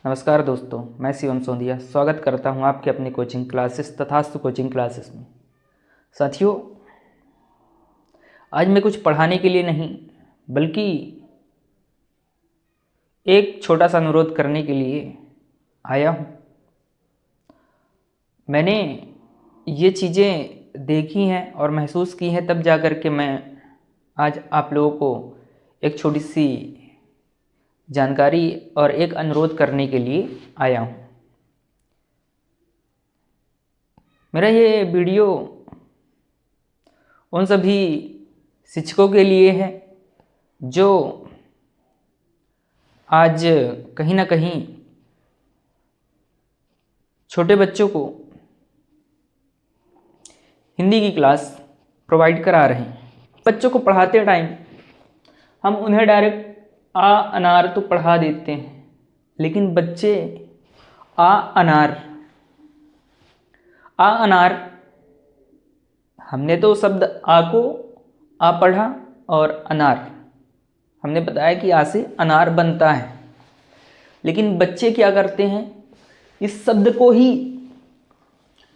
नमस्कार दोस्तों, मैं शिवम सोंधिया स्वागत करता हूं आपके अपनी कोचिंग क्लासेस तथास्तु कोचिंग क्लासेस में। साथियों, आज मैं कुछ पढ़ाने के लिए नहीं बल्कि एक छोटा सा अनुरोध करने के लिए आया हूं। मैंने ये चीज़ें देखी हैं और महसूस की हैं, तब जा कर के मैं आज आप लोगों को एक छोटी सी जानकारी और एक अनुरोध करने के लिए आया हूँ। मेरा ये वीडियो उन सभी शिक्षकों के लिए है जो आज कहीं ना कहीं छोटे बच्चों को हिंदी की क्लास प्रोवाइड करा रहे हैं। बच्चों को पढ़ाते टाइम हम उन्हें डायरेक्ट आ अनार तो पढ़ा देते हैं, लेकिन बच्चे आ अनार हमने तो शब्द आ को आ पढ़ा और अनार हमने बताया कि आ से अनार बनता है, लेकिन बच्चे क्या करते हैं, इस शब्द को ही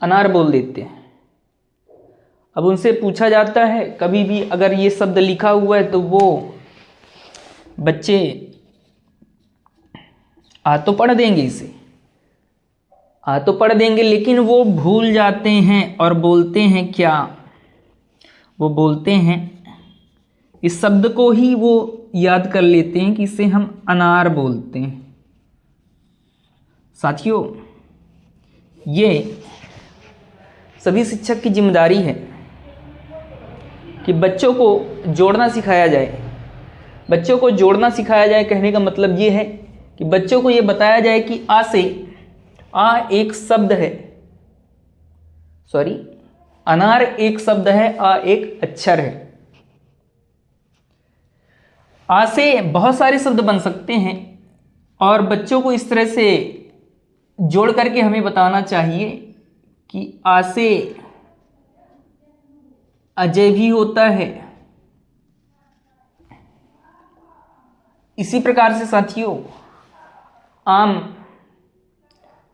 अनार बोल देते हैं। अब उनसे पूछा जाता है कभी भी अगर ये शब्द लिखा हुआ है तो वो बच्चे आ तो पढ़ देंगे, इसे आ तो पढ़ देंगे, लेकिन वो भूल जाते हैं और बोलते हैं क्या, वो बोलते हैं इस शब्द को ही वो याद कर लेते हैं कि इसे हम अनार बोलते हैं। साथियों, ये सभी शिक्षक की जिम्मेदारी है कि बच्चों को जोड़ना सिखाया जाए। बच्चों को जोड़ना सिखाया जाए कहने का मतलब ये है कि बच्चों को ये बताया जाए कि आ से आ एक शब्द है, अनार एक शब्द है, आ एक अक्षर है। आ से बहुत सारे शब्द बन सकते हैं और बच्चों को इस तरह से जोड़ करके हमें बताना चाहिए कि आ से अजय भी होता है। इसी प्रकार से साथियों, आम,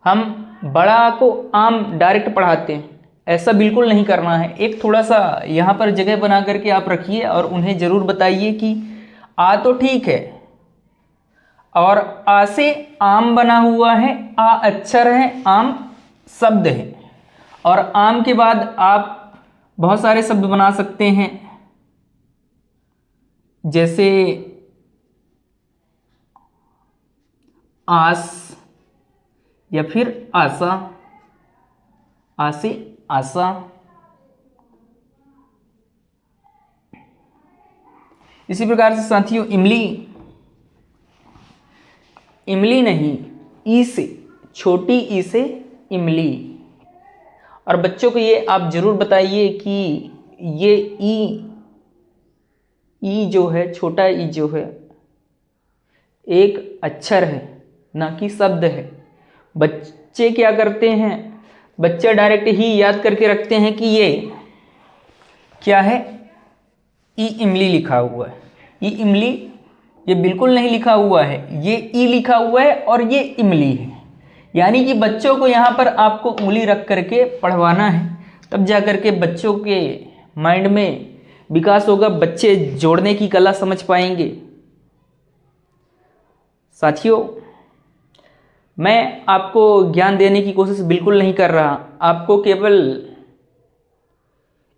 हम बड़ा आ को आम डायरेक्ट पढ़ाते हैं, ऐसा बिल्कुल नहीं करना है। एक थोड़ा सा यहाँ पर जगह बना करके आप रखिए और उन्हें ज़रूर बताइए कि आ तो ठीक है और आ से आम बना हुआ है, आ अक्षर है, आम शब्द है, और आम के बाद आप बहुत सारे शब्द बना सकते हैं, जैसे आस या फिर आशा, आ से आशा। इसी प्रकार से साथियों, इमली नहीं, ई से, छोटी ई से इमली। और बच्चों को ये आप जरूर बताइए कि ये ई जो है, छोटा ई जो है, एक अक्षर है, ना कि शब्द है। बच्चे क्या करते हैं, बच्चे डायरेक्ट ही याद करके रखते हैं कि ये क्या है, ई इमली लिखा हुआ है। ई इमली ये बिल्कुल नहीं लिखा हुआ है, ये ई लिखा हुआ है और ये इमली है। यानी कि बच्चों को यहाँ पर आपको उंगली रख करके पढ़वाना है, तब जा करके बच्चों के माइंड में विकास होगा, बच्चे जोड़ने की कला समझ पाएंगे। साथियों, मैं आपको ज्ञान देने की कोशिश बिल्कुल नहीं कर रहा, आपको केवल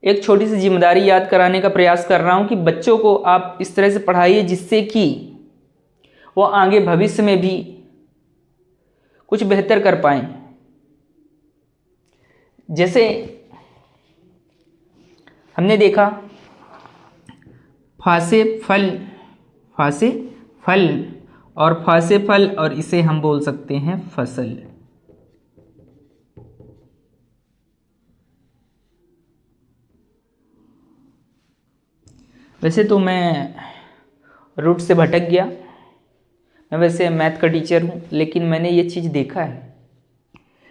एक छोटी सी जिम्मेदारी याद कराने का प्रयास कर रहा हूं कि बच्चों को आप इस तरह से पढ़ाइए जिससे कि वो आगे भविष्य में भी कुछ बेहतर कर पाएं। जैसे हमने देखा फासे फल और फासे फल, और इसे हम बोल सकते हैं फसल। वैसे तो मैं रूट से भटक गया, मैं वैसे मैथ का टीचर हूँ, लेकिन मैंने ये चीज़ देखा है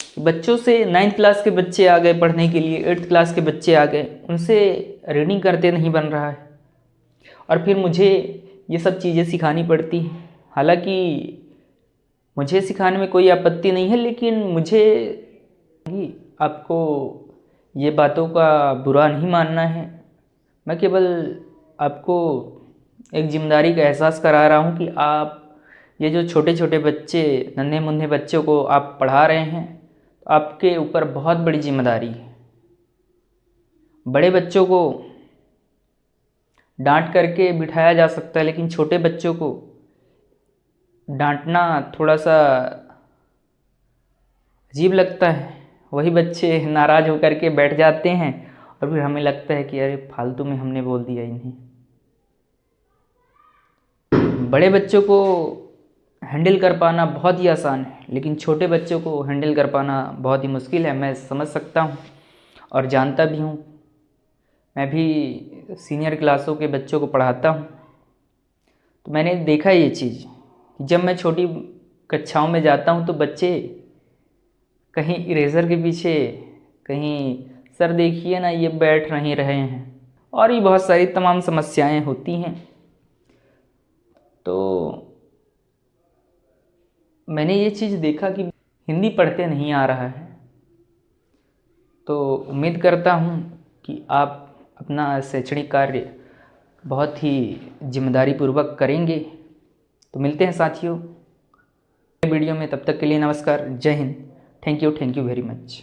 कि बच्चों से 9th क्लास के बच्चे आ गए पढ़ने के लिए, 8th क्लास के बच्चे आ गए, उनसे रीडिंग करते नहीं बन रहा है, और फिर मुझे ये सब चीज़ें सिखानी पड़ती हैं। हालांकि मुझे सिखाने में कोई आपत्ति नहीं है, लेकिन मुझे आपको ये बातों का बुरा नहीं मानना है। मैं केवल आपको एक जिम्मेदारी का एहसास करा रहा हूँ कि आप ये जो छोटे छोटे बच्चे, नन्हे मुन्ने बच्चों को आप पढ़ा रहे हैं, तो आपके ऊपर बहुत बड़ी जिम्मेदारी है। बड़े बच्चों को डांट करके बिठाया जा सकता है, लेकिन छोटे बच्चों को डांटना थोड़ा सा अजीब लगता है। वही बच्चे नाराज़ होकर के बैठ जाते हैं और फिर हमें लगता है कि अरे फालतू में हमने बोल दिया इन्हें। बड़े बच्चों को हैंडल कर पाना बहुत ही आसान है, लेकिन छोटे बच्चों को हैंडल कर पाना बहुत ही मुश्किल है। मैं समझ सकता हूँ और जानता भी हूँ। मैं भी सीनियर क्लासों के बच्चों को पढ़ाता हूँ, तो मैंने देखा ये चीज़। जब मैं छोटी कक्षाओं में जाता हूँ तो बच्चे कहीं इरेज़र के पीछे, कहीं सर देखिए ना ये बैठ नहीं रहे हैं, और ये बहुत सारी तमाम समस्याएं होती हैं। तो मैंने ये चीज़ देखा कि हिंदी पढ़ते नहीं आ रहा है। तो उम्मीद करता हूँ कि आप अपना शैक्षणिक कार्य बहुत ही जिम्मेदारी पूर्वक करेंगे। तो मिलते हैं साथियों वीडियो में, तब तक के लिए नमस्कार, जय Hind, thank you very much.